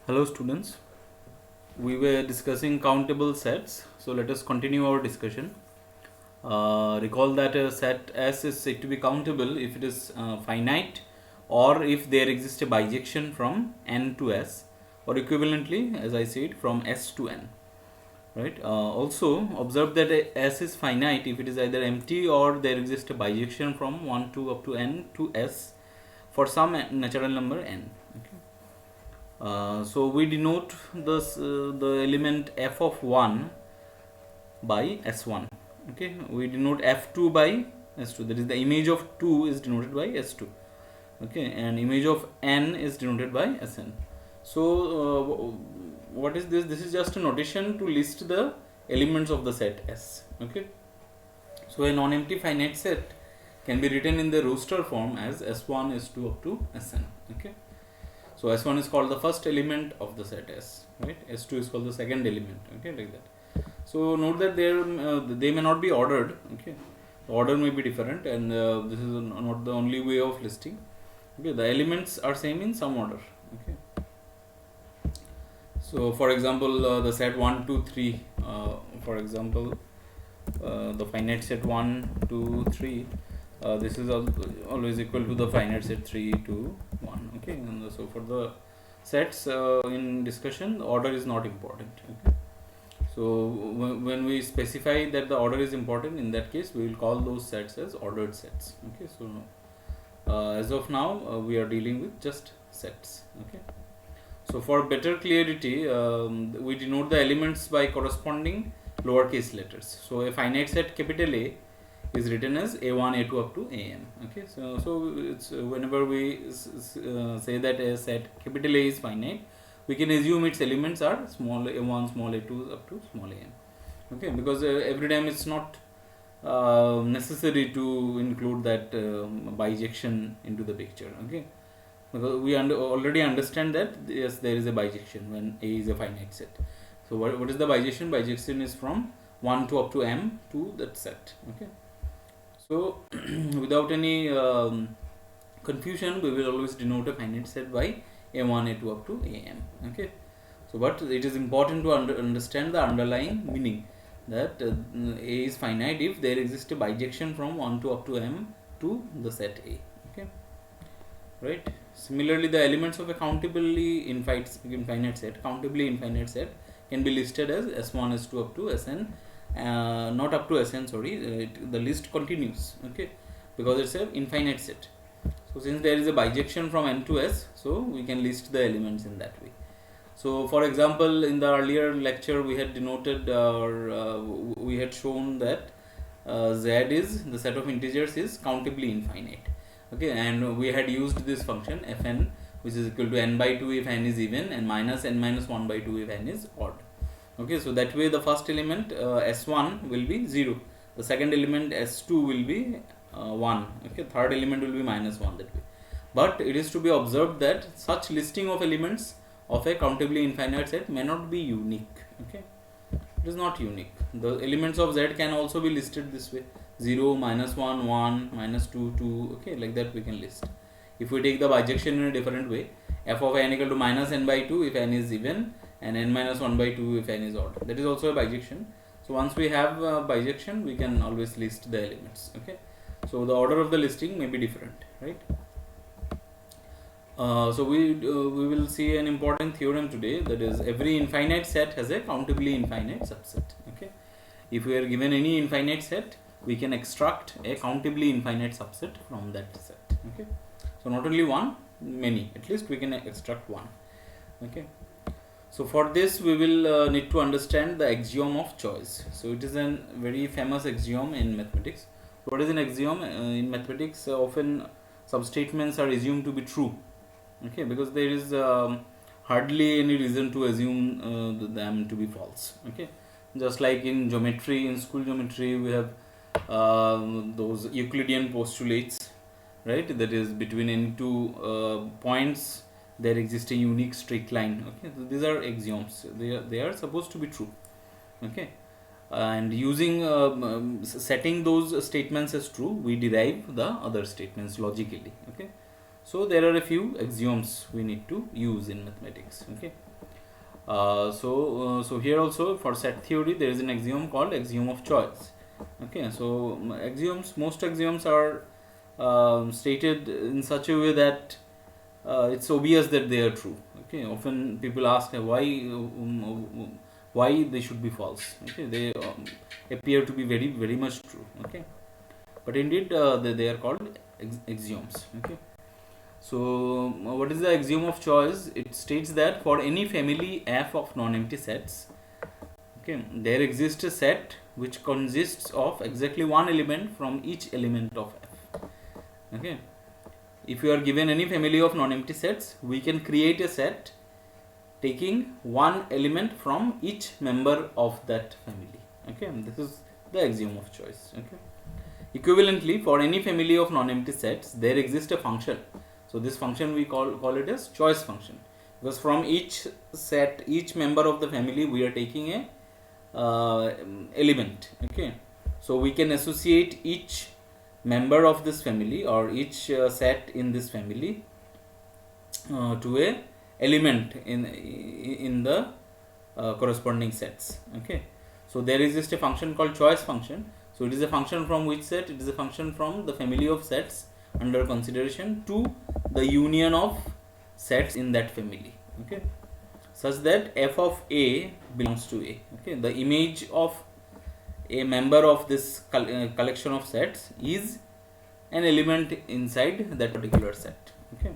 Hello students, we were discussing countable sets, so let us continue our discussion. Recall that a set S is said to be countable if it is finite or if there exists a bijection from N to S, or equivalently as I said from S to N. Right. Also observe that S is finite if it is either empty or there exists a bijection from 1 to up to N to S for some natural number N. Okay. So we denote the element f of 1 by s1. Okay, we denote f2 by s2. That is, the image of 2 is denoted by s2. Okay, and image of n is denoted by sn. So what is this? This is just a notation to list the elements of the set S. Okay, so a non-empty finite set can be written in the roster form as s1 s2 up to sn. Okay. So S1 is called the first element of the set S, right? S2 is called the second element, okay, like that. So note that they may not be ordered, okay. The order may be different, and this is not the only way of listing. Okay, the elements are same in some order, okay. So for example, the set 1, 2, 3. For example, the finite set 1, 2, 3. This is always equal to the finite set 3 to 1. Okay, and so for the sets in discussion, the order is not important. Okay, so when we specify that the order is important, in that case we will call those sets as ordered sets. Okay, so as of now we are dealing with just sets. Okay, so for better clarity, we denote the elements by corresponding lowercase letters. So a finite set capital A is written as a1, a2 up to am. Okay, so it's whenever we say that a set capital A is finite, we can assume its elements are small a1, small a2 up to small am. Okay, because every time it's not necessary to include that bijection into the picture. Okay, because we already understand that yes, there is a bijection when A is a finite set. So what is the bijection? Bijection is from 1 to up to m to that set. Okay. So without any confusion, we will always denote a finite set by a1, a2 up to am. Okay. So but it is important to understand the underlying meaning that A is finite if there exists a bijection from 1 to up to m to the set A. Okay. Right. Similarly, the elements of a countably infinite set, can be listed as s1, s2 up to sn. Not up to sn, sorry, the list continues. Okay, because it's an infinite set. So since there is a bijection from n to s, so we can list the elements in that way. So for example, in the earlier lecture we had denoted we had shown that z is the set of integers is countably infinite. Okay, and we had used this function fn, which is equal to n by 2 if n is even, and minus n minus 1 by 2 if n is odd. Okay, so that way the first element s1 will be 0, the second element s2 will be 1, okay, third element will be minus 1, that way. But it is to be observed that such listing of elements of a countably infinite set may not be unique. Okay, it is not unique. The elements of z can also be listed this way: 0, minus 1, 1, minus 2, 2. Okay, like that we can list. If we take the bijection in a different way, f of n equal to minus n by 2 if n is even, and n minus 1 by 2 if n is odd. That is also a bijection. So once we have a bijection, we can always list the elements. Okay, so the order of the listing may be different, right? So we will see an important theorem today, that is, every infinite set has a countably infinite subset. Okay, if we are given any infinite set, we can extract a countably infinite subset from that set. Okay, so not only one, many, at least we can extract one. Okay, so for this we will need to understand the axiom of choice. So it is a very famous axiom in mathematics. What is an axiom? In mathematics, often some statements are assumed to be true. Okay, because there is hardly any reason to assume them to be false. Okay, just like in geometry, in school geometry, we have those Euclidean postulates, right? That is, between any two points there exists a unique straight line. Okay, so these are axioms. They are supposed to be true. Okay, and using setting those statements as true, we derive the other statements logically. Okay, So there are a few axioms we need to use in mathematics. Okay. So here also for set theory there is an axiom called axiom of choice. Okay. So most axioms are stated in such a way that it's obvious that they are true. Okay. Often people ask why they should be false. Okay. They appear to be very much true. Okay. But indeed they are called axioms. Okay. So what is the axiom of choice? It states that for any family f of non-empty sets, okay, there exists a set which consists of exactly one element from each element of f. Okay. If you are given any family of non-empty sets, we can create a set taking one element from each member of that family. Okay, this is the axiom of choice. Okay. Equivalently, for any family of non-empty sets, there exists a function. So this function we call it as choice function, because from each set, each member of the family, we are taking a element. Okay, so we can associate each member of this family or each set in this family to a element in the corresponding sets. Okay, so there exists a function called choice function. So it is a function from which set? It is a function from the family of sets under consideration to the union of sets in that family. Okay, such that f of a belongs to a. Okay, the image of a member of this collection of sets is an element inside that particular set. Okay,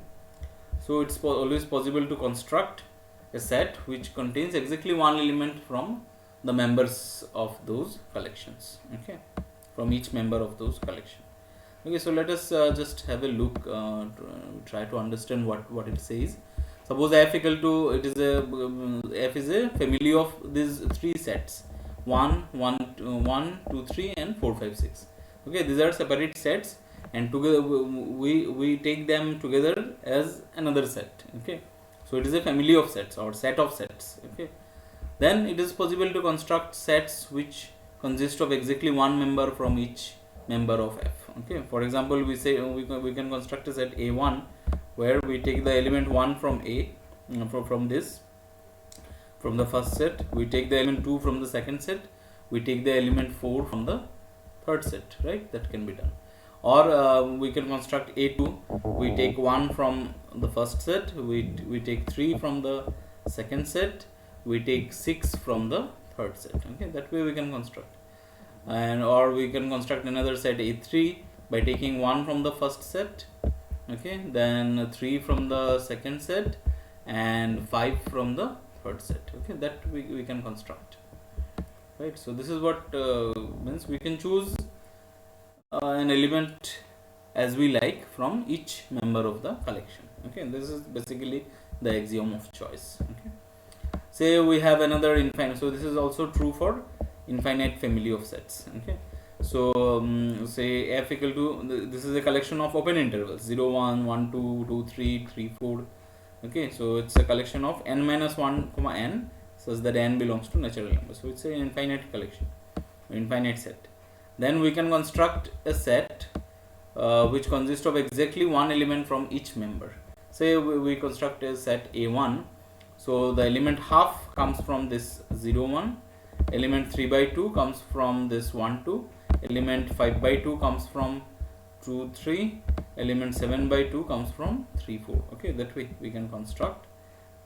so it's always possible to construct a set which contains exactly one element from the members of those collections. Okay, from each member of those collections. Okay, so let us just have a look, try to understand what it says. Suppose f equal to, it is a f is a family of these three sets, 1, 2, 3 and 4, 5, 6. Okay, these are separate sets and together we take them together as another set. Okay, so it is a family of sets or set of sets. Okay, then it is possible to construct sets which consist of exactly one member from each member of f. Okay, for example, we say we can construct a set a1 where we take the element 1 from a, from the first set, we take the element 2 from the second set, we take the element 4 from the third set, right? That can be done. Or we can construct a2, we take 1 from the first set, we take 3 from the second set, we take 6 from the third set. Okay, that way we can construct. And or we can construct another set a3 by taking 1 from the first set, okay, then 3 from the second set and 5 from the third set. Okay, that we can construct, right? So this is what means we can choose an element as we like from each member of the collection. Okay, this is basically the axiom of choice. Okay, say we have another infinite, so this is also true for infinite family of sets. Okay, so say f equal to, this is a collection of open intervals 0, 1, 1, 2, 2, 3, 3, 4. Okay, so it's a collection of n minus 1 comma n such that n belongs to natural number. So it's an infinite collection, infinite set. Then we can construct a set which consists of exactly one element from each member. Say we construct a set a1, so the element half comes from this 0, 1, element 3 by 2 comes from this 1, 2, element 5 by 2 comes from 2, 3, element 7 by 2 comes from 3, 4. Okay, that way we can construct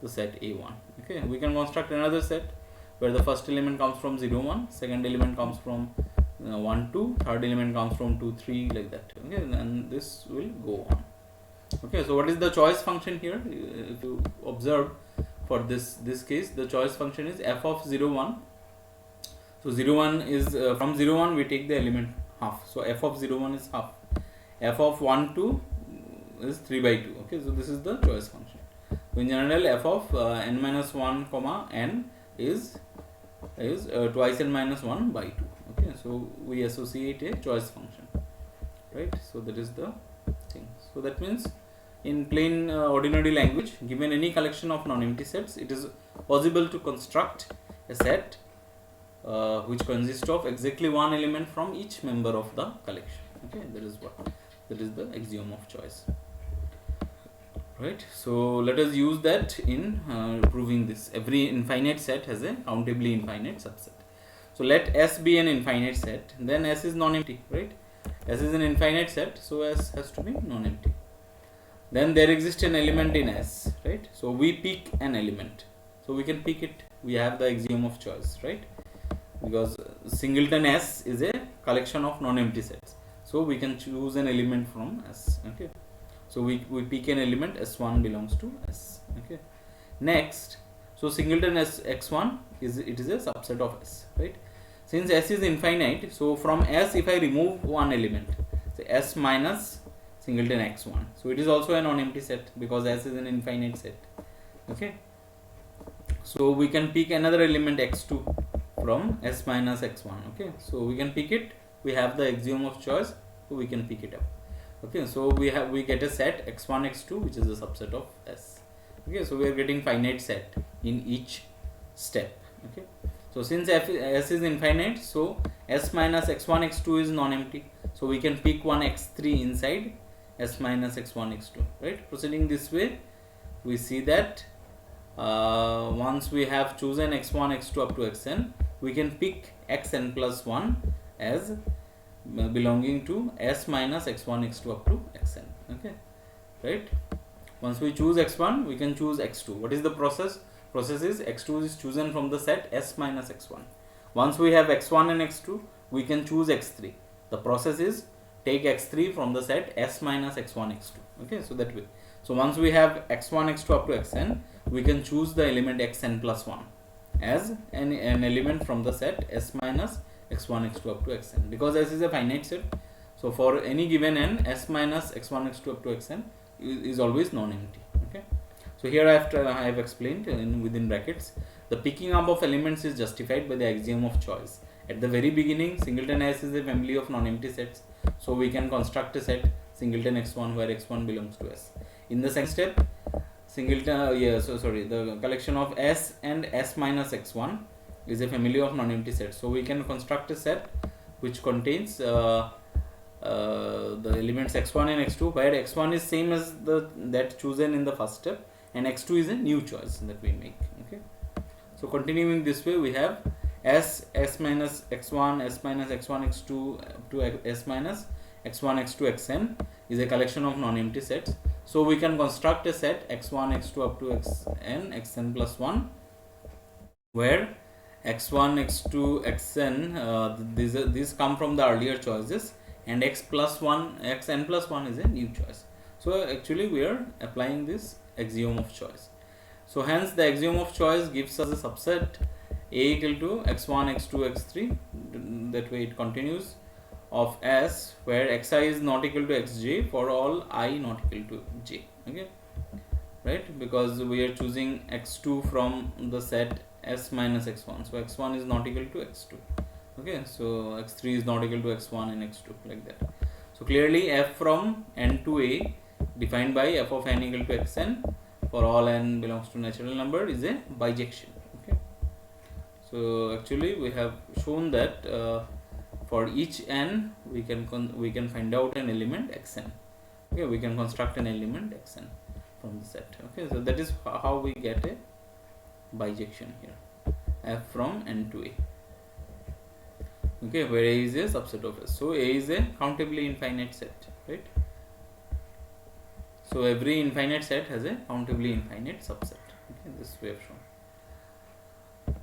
the set a1. Okay, we can construct another set where the first element comes from 0, 1, second element comes from 1, 2, third element comes from 2, 3, like that. Okay, and this will go on. Okay, so what is the choice function here? If you observe, for this case, the choice function is f of 0, 1. So 0, 1 is from 0, 1 we take the element half. So f of 0, 1 is half. F of 1, 2 is 3 by 2. Okay, so this is the choice function. So in general, f of n minus 1 comma n is twice n minus 1 by 2. Okay, so we associate a choice function, right? So that is the thing. So that means in plain ordinary language, given any collection of non-empty sets, it is possible to construct a set which consists of exactly one element from each member of the collection. Okay, that is the axiom of choice. right? So let us use that in proving this. Every infinite set has a countably infinite subset. So let S be an infinite set, then S is non-empty, right? S is an infinite set, so S has to be non-empty. Then there exists an element in S, right? So we pick an element, so we can pick it. We have the axiom of choice, right? Because singleton S is a collection of non-empty sets, so we can choose an element from S. Okay, so we pick an element, S1 belongs to S. Okay, next, so singleton S x1 is a subset of S, right? Since S is infinite, so from S if I remove one element, say S minus singleton x1, so it is also a non-empty set because S is an infinite set. Okay, so we can pick another element x2 from S minus x1. Okay, so we can pick it. We have the axiom of choice, so we can pick it up. Okay, so we get a set x1 x2 which is a subset of S. Okay, so we are getting finite set in each step. Okay, so since S is infinite, so S minus x1 x2 is non-empty, so we can pick one x3 inside S minus x1 x2, right? Proceeding this way, we see that once we have chosen x1 x2 up to xn, we can pick xn plus 1 as belonging to S minus x1 x2 up to xn. Okay, right? Once we choose x1, we can choose x2. What is the process? Process is x2 is chosen from the set S minus x1. Once we have x1 and x2, we can choose x3. The process is take x3 from the set S minus x1 x2. Okay, so that way. So once we have x1 x2 up to xn, we can choose the element xn plus 1 as an element from the set S minus x1 x2 up to xn. Because S is a finite set, so for any given n, S minus x1 x2 up to xn is always non-empty. Okay, so here I have explained within brackets, the picking up of elements is justified by the axiom of choice. At the very beginning, singleton S is a family of non-empty sets, so we can construct a set singleton x1 where x1 belongs to S. In the second step, the collection of S and S minus x1 is a family of non-empty sets, so we can construct a set which contains the elements x1 and x2, where x1 is same as that chosen in the first step and x2 is a new choice that we make. Okay, so continuing this way, we have S minus x1, S minus x1 x2 to S minus x1 x2 xn is a collection of non-empty sets, so we can construct a set x1 x2 up to xn plus 1 where x1 x2 xn these come from the earlier choices and xn plus 1 is a new choice. So actually we are applying this axiom of choice. So hence the axiom of choice gives us a subset A equal to x1 x2 x3, that way it continues, of S where xi is not equal to xj for all I not equal to j. Okay, right, because we are choosing x2 from the set S minus x1, so x1 is not equal to x2. Okay, so x3 is not equal to x1 and x2, like that. So clearly f from n to a defined by f of n equal to xn for all n belongs to natural number is a bijection. Okay, so actually we have shown that for each n we can find out an element xn. Okay, we can construct an element xn from the set. Okay, so that is how we get a bijection here, f from n to a. Okay, where A is a subset of S. So A is a countably infinite set, right? So every infinite set has a countably infinite subset. Okay, this we have shown.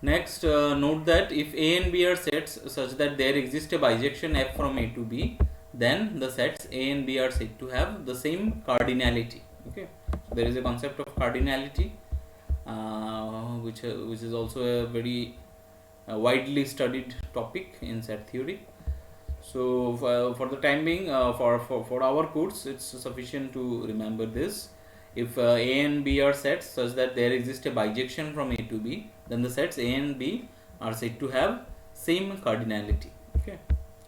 Next, note that if A and B are sets such that there exists a bijection f from A to B, then the sets A and B are said to have the same cardinality. Okay, so there is a concept of cardinality, which is also a very widely studied topic in set theory. So for the time being, for our course, it's sufficient to remember this. If A and B are sets such that there exists a bijection from A to B, then the sets A and B are said to have same cardinality. Okay,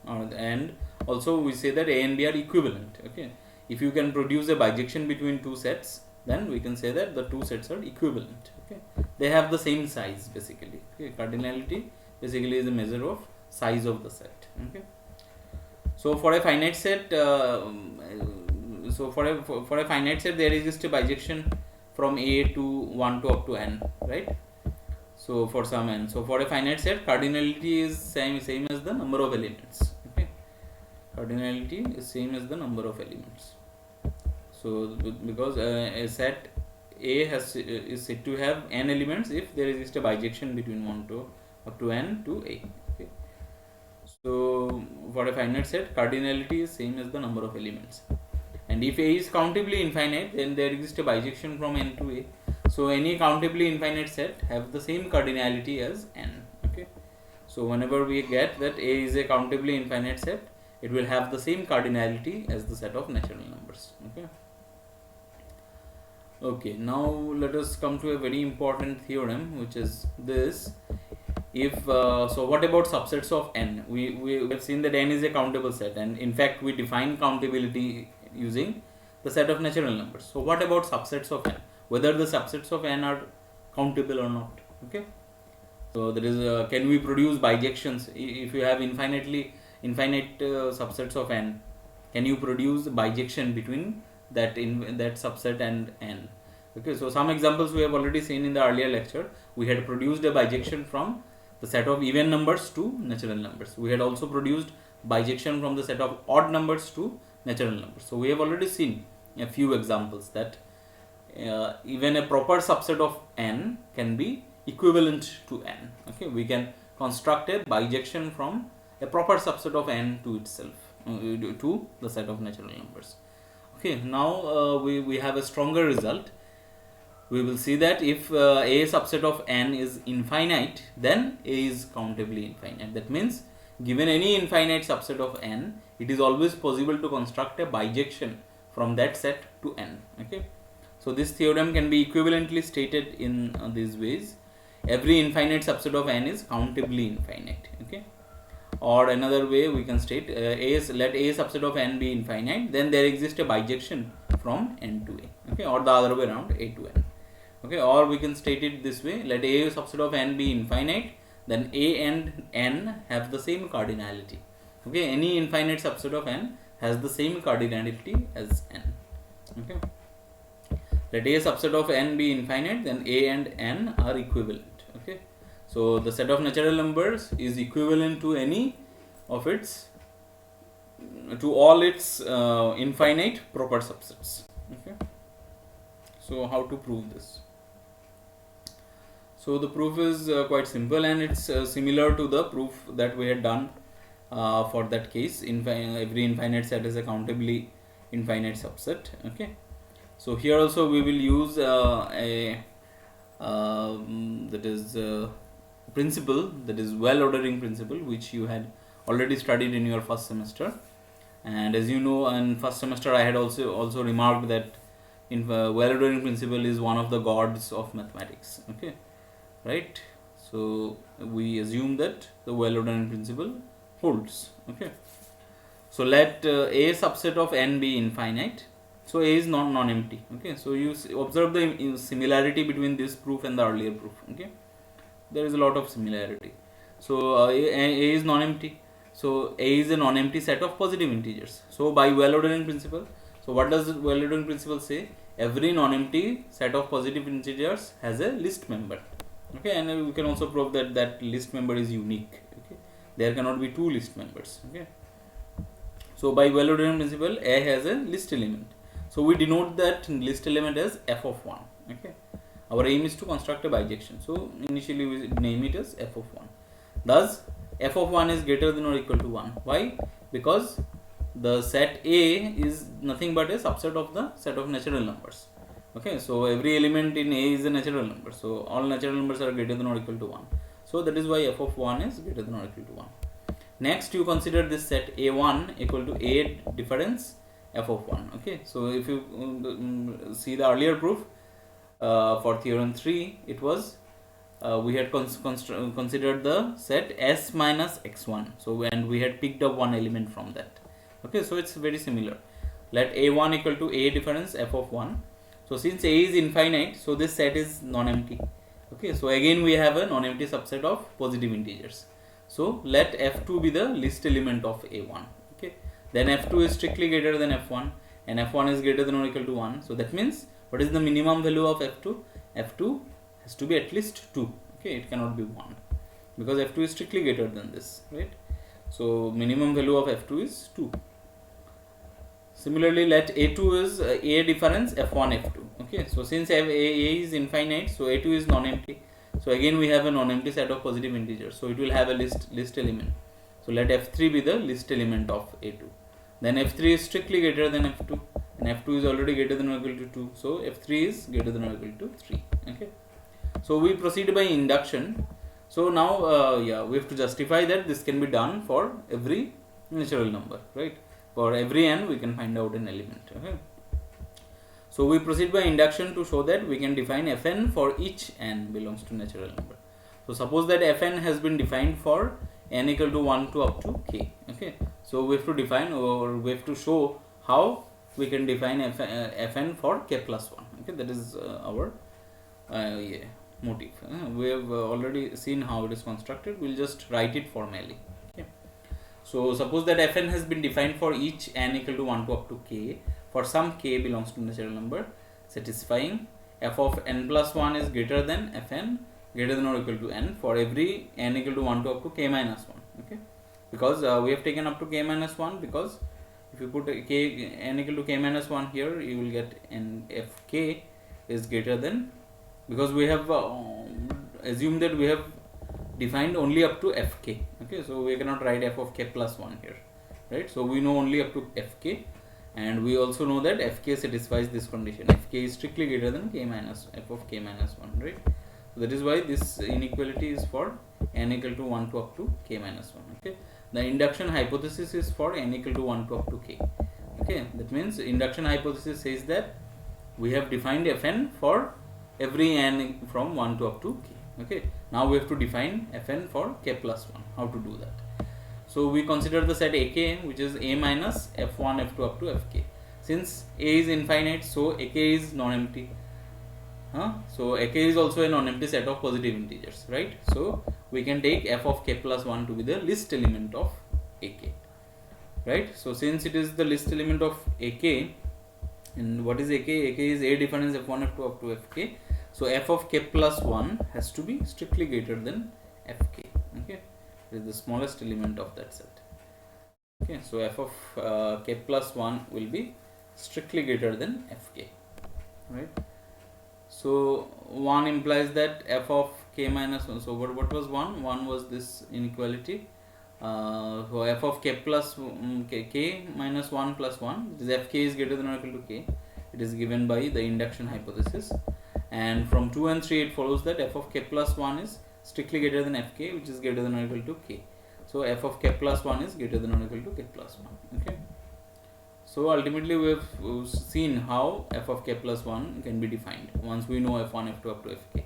and also we say that A and B are equivalent. Okay, if you can produce a bijection between two sets, then we can say that the two sets are equivalent. Okay, they have the same size basically. Okay, cardinality basically is a measure of size of the set. Okay, so for a finite set, so for a finite set there exists a bijection from a to 1 to up to n, right? So for some n, so for a finite set cardinality is same as the number of elements. Okay, cardinality is same as the number of elements. So because a set A is said to have n elements if there exists a bijection between 1 to up to n to a. Okay, so for a finite set cardinality is same as the number of elements, and if a is countably infinite then there exists a bijection from n to a. So any countably infinite set have the same cardinality as n. Okay, so whenever we get that a is a countably infinite set, it will have the same cardinality as the set of natural numbers. Okay, now let us come to a very important theorem, which is this. If so, what about subsets of n? We have seen that n is a countable set, and in fact we define countability using the set of natural numbers. So what about subsets of n? Whether the subsets of n are countable or not. Okay, so there is can we produce bijections if you have infinite subsets of n? Can you produce bijection between that subset and n? Okay, so some examples we have already seen in the earlier lecture. We had produced a bijection from the set of even numbers to natural numbers. We had also produced bijection from the set of odd numbers to natural numbers. So we have already seen a few examples that even a proper subset of n can be equivalent to n. Okay, we can construct a bijection from a proper subset of n to itself to the set of natural numbers. Okay, now we have a stronger result. We will see that if a subset of n is infinite, then a is countably infinite. That means given any infinite subset of n, it is always possible to construct a bijection from that set to n. Okay, so this theorem can be equivalently stated in these ways. Every infinite subset of n is countably infinite. Okay, or another way we can state let a subset of n be infinite, then there exists a bijection from n to a. Okay, or the other way around, a to n. Okay, or we can state it this way: let a subset of n be infinite, then a and n have the same cardinality. Okay, any infinite subset of n has the same cardinality as n. Okay, let a subset of n be infinite, then a and n are equivalent. Okay, so the set of natural numbers is equivalent to any of its all its infinite proper subsets. Okay, so how to prove this? So the proof is quite simple, and it's similar to the proof that we had done for that case. Every infinite set is a countably infinite subset. Okay, so here also we will use a that is principle, that is well ordering principle, which you had already studied in your first semester. And as you know, in first semester I had also remarked that in well ordering principle is one of the gods of mathematics. Okay, right? So we assume that the well ordering principle holds. Okay, so let a subset of n be infinite. So a is not non-empty. Okay, so you observe the similarity between this proof and the earlier proof. Okay, there is a lot of similarity. So a is non-empty. So a is a non-empty set of positive integers. So by well ordering principle, so what does well ordering principle say? Every non-empty set of positive integers has a list member. Okay, and we can also prove that that list member is unique. Okay, there cannot be two list members. Okay, so by well ordering principle, a has a list element. So we denote that list element as f of 1. Okay, our aim is to construct a bijection. So initially we name it as f of 1. Thus f of 1 is greater than or equal to 1. Why? Because the set A is nothing but a subset of the set of natural numbers. Okay, so every element in A is a natural number. So all natural numbers are greater than or equal to 1. So that is why f of 1 is greater than or equal to 1. Next, you consider this set A1 equal to A difference f of 1. Okay, so if you see the earlier proof for theorem 3, it was we had considered the set S minus x1. So and we had picked up one element from that. Okay, so it's very similar. Let A1 equal to A difference f of 1. So since A is infinite, so this set is non-empty. Okay, so again we have a non-empty subset of positive integers. So let f2 be the list element of A1. Okay, then f2 is strictly greater than f1, and f1 is greater than or equal to 1. So that means what is the minimum value of f2? F2 has to be at least 2. Okay, it cannot be 1 because f2 is strictly greater than this, right? So minimum value of f2 is 2. Similarly, let a2 is a difference f1 f2. Okay, so since a is infinite, so a2 is non-empty. So again we have a non-empty set of positive integers, so it will have a list element. So let f3 be the list element of a2. Then f3 is strictly greater than f2, and f2 is already greater than or equal to 2, so f3 is greater than or equal to 3. Okay, so we proceed by induction. So now we have to justify that this can be done for every natural number, right? For every n we can find out an element. Okay, so we proceed by induction to show that we can define fn for each n belongs to natural number. So suppose that fn has been defined for n equal to 1 to up to k. Okay, so we have to define, or we have to show how we can define fn for k plus 1. Okay, that is our motive. We have already seen how it is constructed. We'll just write it formally. Okay, so suppose that fn has been defined for each n equal to 1 to up to k for some k belongs to natural number satisfying f of n plus 1 is greater than fn greater than or equal to n for every n equal to 1 to up to k minus 1. Okay, because we have taken up to k minus 1, because if you put k n equal to k minus 1 here, you will get n f k is greater than, because we have assumed that we have defined only up to fk. Okay, so we cannot write f of k plus 1 here, right? So we know only up to fk, and we also know that fk satisfies this condition. Fk is strictly greater than k minus f of k minus 1, right? So that is why this inequality is for n equal to 1 to up to k minus 1. Okay, the induction hypothesis is for n equal to 1 to up to k. Okay, that means induction hypothesis says that we have defined fn for every n from 1 to up to k. Okay, now we have to define fn for k plus 1. How to do that? So we consider the set ak, which is a minus f1 f2 up to fk. Since a is infinite, so ak is non-empty. So ak is also a non-empty set of positive integers, right? So we can take f of k plus 1 to be the list element of ak, right? So since it is the list element of ak, and what is ak? Ak is a difference f1 f2 up to fk. So f of k plus 1 has to be strictly greater than fk. Okay, it is the smallest element of that set. Okay, so f of k plus 1 will be strictly greater than fk, right? So 1 implies that f of k minus 1. So what was 1? 1 was this inequality. So f of k plus k minus 1 plus 1, this fk is greater than or equal to k. It is given by the induction hypothesis, and from 2 and 3 it follows that f of k plus 1 is strictly greater than fk, which is greater than or equal to k. So f of k plus 1 is greater than or equal to k plus 1. Okay, so ultimately we have seen how f of k plus 1 can be defined once we know f1 f2 up to fk,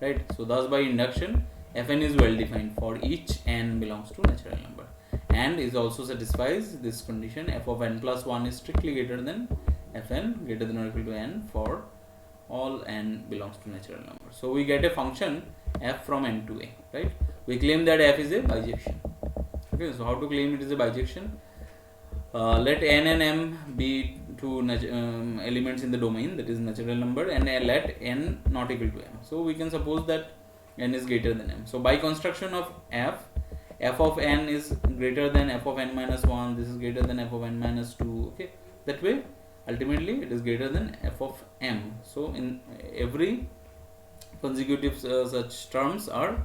right? So thus by induction fn is well defined for each n belongs to natural number, and is also satisfies this condition f of n plus 1 is strictly greater than fn greater than or equal to n for all n belongs to natural number. So we get a function f from n to a, right? We claim that f is a bijection. Okay, so how to claim it is a bijection? Let n and m be two elements in the domain, that is natural number, and let n not equal to m. So we can suppose that n is greater than m. So by construction of f of n is greater than f of n minus 1, this is greater than f of n minus 2. Okay, that way ultimately it is greater than f of m. So in every consecutive such terms are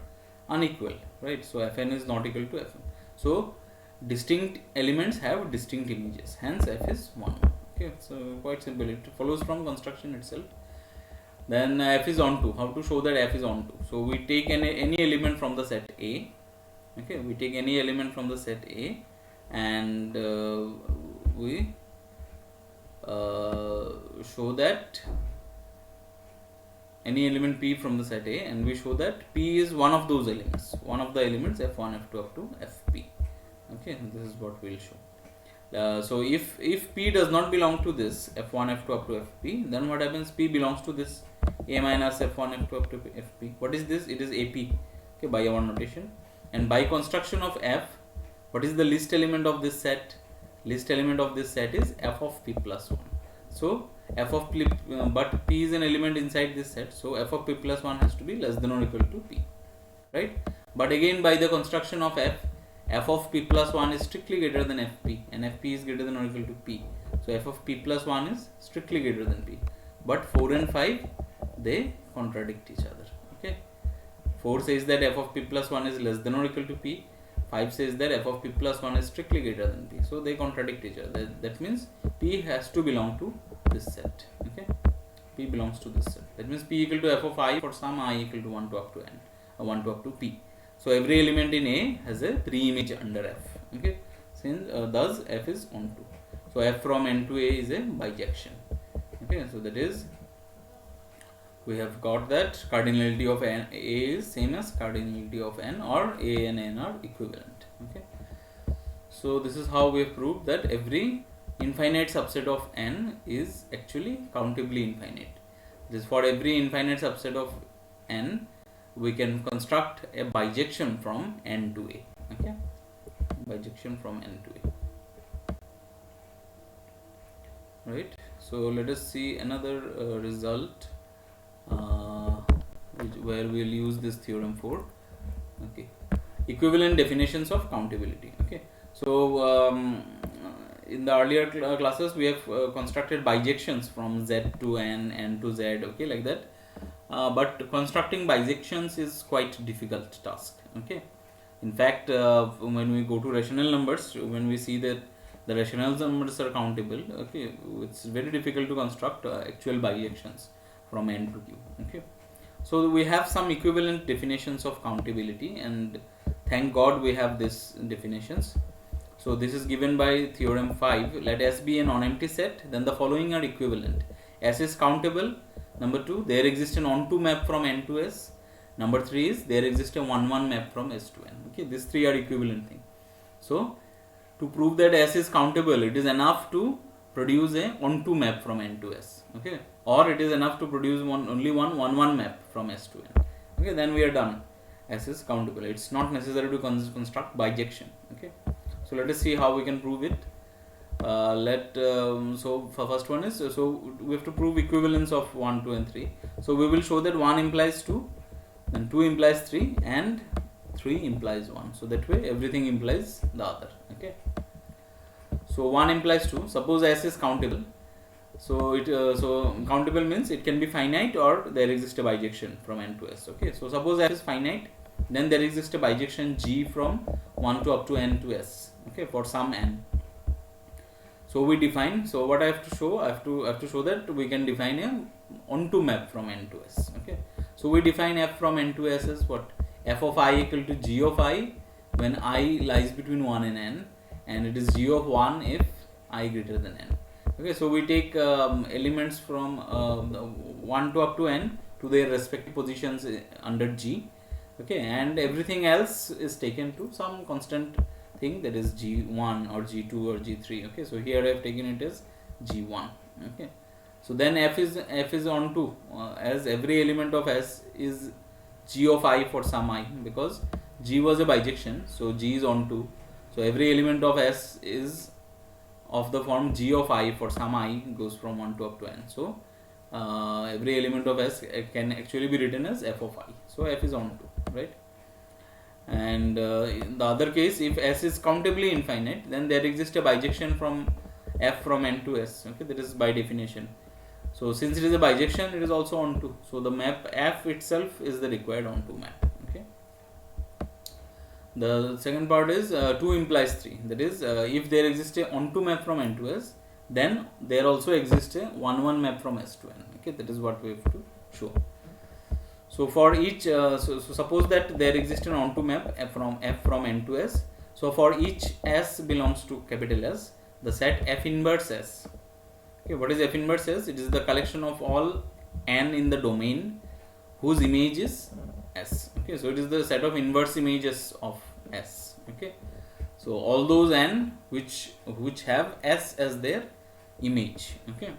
unequal, right? So fn is not equal to fm. So distinct elements have distinct images, hence f is 1. Okay, so quite simple, it follows from construction itself. Then f is onto. How to show that f is onto? So we take any element from the set A. Okay, we take any element from the set A, and we show that any element p from the set A, and we show that p is one of those elements, one of the elements f1 f2 up to fp. Okay, this is what we will show. So if p does not belong to this f1 f2 up to fp, then what happens? P belongs to this a minus f1 f2 up to fp. What is this? It is ap. Okay, by our notation. And by construction of f, what is the list element of this set? List element of this set is f of p plus 1. So f of p, but p is an element inside this set, so f of p plus 1 has to be less than or equal to p, right? But again, by the construction of f of p plus 1 is strictly greater than fp, and fp is greater than or equal to p. So f of p plus 1 is strictly greater than p. But 4 and 5, they contradict each other. Okay, 4 says that f of p plus 1 is less than or equal to p. 5 says that f of p plus 1 is strictly greater than p. So they contradict each other. That means p has to belong to this set. Okay, p belongs to this set. That means p equal to f of I for some I equal to 1 to up to n, 1 to up to p. So every element in A has a pre-image under f. Okay, since thus f is onto. So f from n to A is a bijection. Okay, so that is, we have got that cardinality of n, A is same as cardinality of n, or A and n are equivalent. Okay, so this is how we have proved that every infinite subset of n is actually countably infinite. This, for every infinite subset of n, we can construct a bijection from n to A. Okay, bijection from n to A. Right. So let us see another result where we will use this theorem for. Okay, equivalent definitions of countability. Okay, so in the earlier classes we have constructed bijections from z to n, n to z. Okay, like that. But constructing bijections is quite difficult task. Okay, in fact, when we go to rational numbers, when we see that the rational numbers are countable, okay, it's very difficult to construct actual bijections from n to q. Okay, so we have some equivalent definitions of countability, and thank God we have these definitions. So this is given by theorem 5. Let S be a non-empty set, then the following are equivalent. S is countable. Number 2, there exists an onto map from n to s. Number 3 is there exists a 1-1 map from s to n. Okay, these three are equivalent thing. So to prove that S is countable, it is enough to produce a onto map from n to s. Okay, or it is enough to produce only one 1-1 map from s to n. Okay, then we are done. S is countable. It's not necessary to construct bijection. Okay, so let us see how we can prove it. So for first one is, so we have to prove equivalence of 1, 2 and 3. So we will show that 1 implies 2, then 2 implies 3, and 3 implies 1. So that way everything implies the other. Okay, so 1 implies 2. Suppose S is countable. So so countable means it can be finite, or there exists a bijection from n to s. Okay, so suppose S is finite, then there exists a bijection G from 1 to up to n to s. Okay, for some n. So we define, so what I have to show, I have to show that we can define a onto map from n to s. Okay, so we define f from n to s as what? F of I equal to g of I when I lies between 1 and n, and it is g of 1 if I greater than n. Okay, so we take elements from 1 to up to n to their respective positions under g. Okay, and everything else is taken to some constant thing, that is g1 or g2 or g3. Okay, so here I have taken it as g1. Okay, so then f is onto as every element of s is g of I for some I, because g was a bijection, so g is onto. So every element of s is of the form g of I for some I goes from 1 to up to n. So every element of s can actually be written as f of I. So f is onto, right? And in the other case, if s is countably infinite, then there exists a bijection from f from n to s. Okay, that is by definition. So since it is a bijection, it is also onto. So the map f itself is the required onto map. Okay. The second part is 2 implies 3. That is, if there exists a onto map from n to s, then there also exists a 1-1 map from s to n. Okay, that is what we have to show. So for each, so suppose that there exists an onto map f from n to s. So for each s belongs to capital S, the set f inverse s. Okay, what is f inverse s? It is the collection of all n in the domain whose image is s. Okay, so it is the set of inverse images of s. Okay, so all those n which have s as their image. Okay,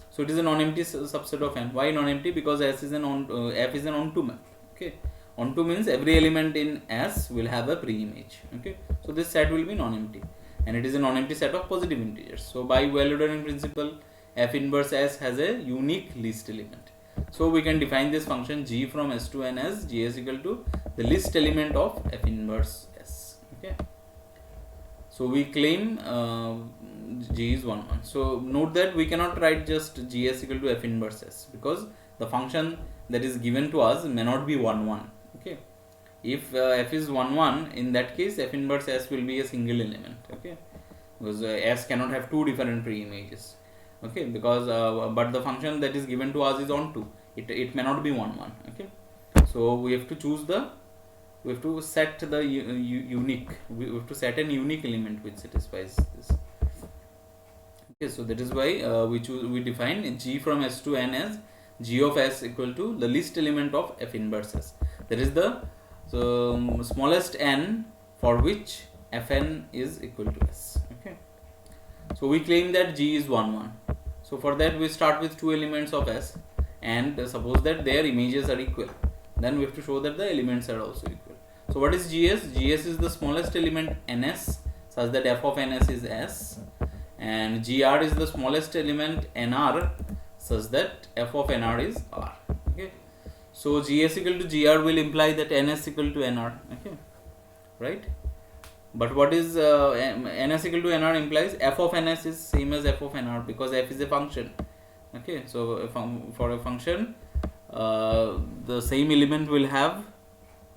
so it is a non-empty subset of n. Why non-empty? Because s is f is an onto map. Okay, onto means every element in s will have a pre-image. Okay, so this set will be non-empty, and it is a non-empty set of positive integers. So by well-ordering principle, f inverse s has a unique least element. So we can define this function g from s to n as gs equal to the least element of f inverse s. Okay. So we claim g is 1 1. So note that we cannot write just gs equal to f inverse s, because the function that is given to us may not be 1 1. Okay. If f is 1 1, in that case f inverse s will be a single element. Okay. Because s cannot have two different pre-images. Okay. Because but the function that is given to us is on 2. It may not be 1 1. Okay. So we have to choose we have to set the unique. We have to set an unique element which satisfies this. Okay, so that is why we define g from s to n as g of s equal to the least element of f inverse s. That is the smallest n for which fn is equal to s. Okay. So we claim that g is 1 1. So for that we start with two elements of s, and suppose that their images are equal. Then we have to show that the elements are also equal. So what is gs? Gs is the smallest element ns, such that f of ns is s, and gr is the smallest element nr, such that f of nr is r. Okay. So gs equal to gr will imply that ns equal to nr. Okay. Right. But what is ns equal to nr implies f of ns is same as f of nr, because f is a function. Okay. So for a function, the same element will have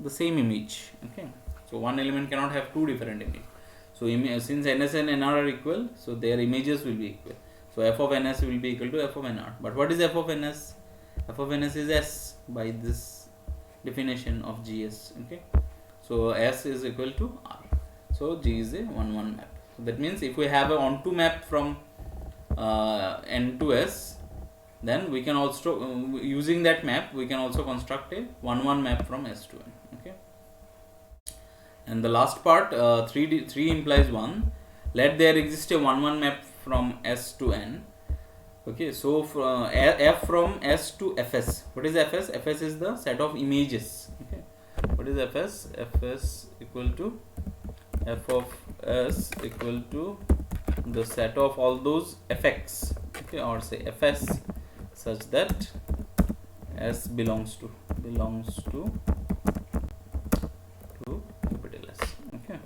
the same image. Okay. So one element cannot have two different images. So since ns and nr are equal, so their images will be equal. So f of ns will be equal to f of nr. But what is f of ns? F of ns is s by this definition of gs. Okay. So s is equal to r. So g is a 1 1 map. So that means if we have a onto map from n to s, then we can also using that map we can also construct a 1 1 map from s to n. Okay. And the last part, 3 implies 1. Let there exist a 1 1 map from s to n. Okay. So f from s to fs. What is fs? Fs is the set of images. Okay. What is fs? Fs equal to f of s equal to the set of all those fx. Okay. Or say fs, such that s belongs to capital S. Okay.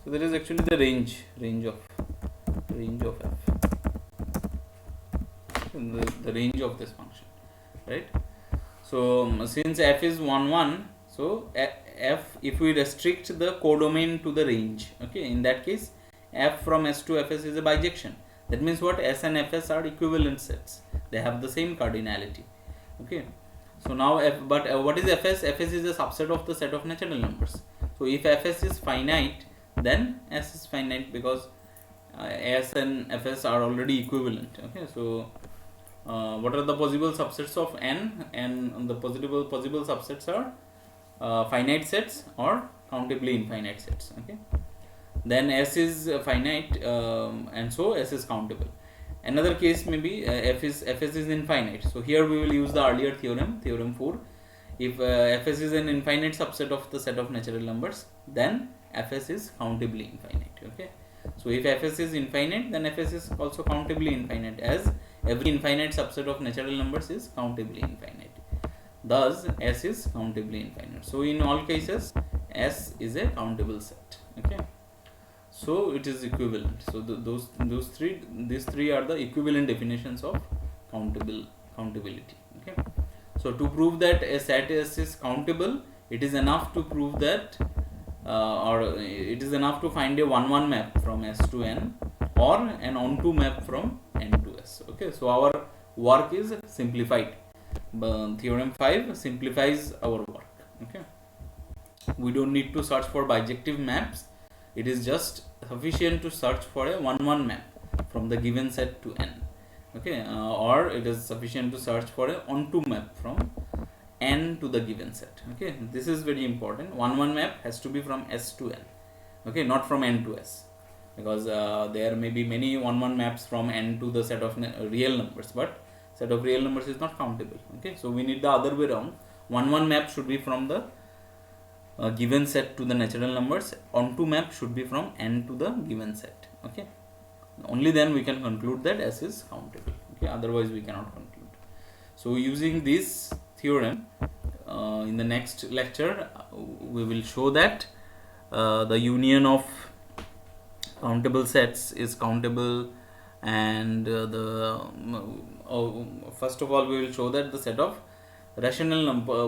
So there is actually the range of f, the range of this function, right? So since f is 1 1, so f, if we restrict the codomain to the range, okay, in that case f from s to fs is a bijection. That means what? S and fs are equivalent sets. They have the same cardinality. Okay. So now what is fs? Fs is a subset of the set of natural numbers. So if fs is finite, then s is finite, because s and fs are already equivalent. Okay. So what are the possible subsets of n? And the possible subsets are finite sets or countably infinite sets. Okay. Then s is finite, and so s is countable. Another case may be fs is infinite. So here we will use the earlier theorem 4. If fs is an infinite subset of the set of natural numbers, then fs is countably infinite. Okay. So if fs is infinite, then fs is also countably infinite, as every infinite subset of natural numbers is countably infinite. Thus s is countably infinite. So in all cases s is a countable set. Okay. So it is equivalent. So these three are the equivalent definitions of countability. Okay. So to prove that a set S is countable, it is enough to prove that, or it is enough to find a 1 1 map from S to N, or an onto map from N to S. Okay. So our work is simplified. Theorem 5 simplifies our work. Okay. We don't need to search for bijective maps. It is just sufficient to search for a 1 1 map from the given set to n. Okay, or it is sufficient to search for a onto map from n to the given set. Okay, this is very important. 1 1 map has to be from s to n. Okay, not from n to s, because there may be many 1 1 maps from n to the set of real numbers, but set of real numbers is not countable. Okay, so we need the other way around. 1 1 map should be from the given set to the natural numbers. Onto map should be from n to the given set. Okay, only then we can conclude that s is countable. Okay, otherwise we cannot conclude. So using this theorem, in the next lecture we will show that the union of countable sets is countable, and first of all we will show that the set of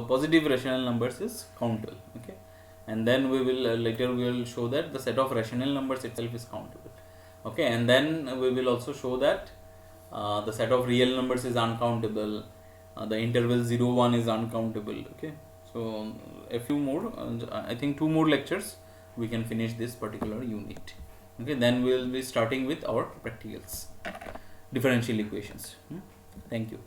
positive rational numbers is countable. Okay, and then we will later we will show that the set of rational numbers itself is countable. Okay, and then we will also show that the set of real numbers is uncountable, the interval 0 1 is uncountable. Okay, so a few more, I think 2 more lectures we can finish this particular unit. Okay, then we will be starting with our practicals, differential equations. Thank you.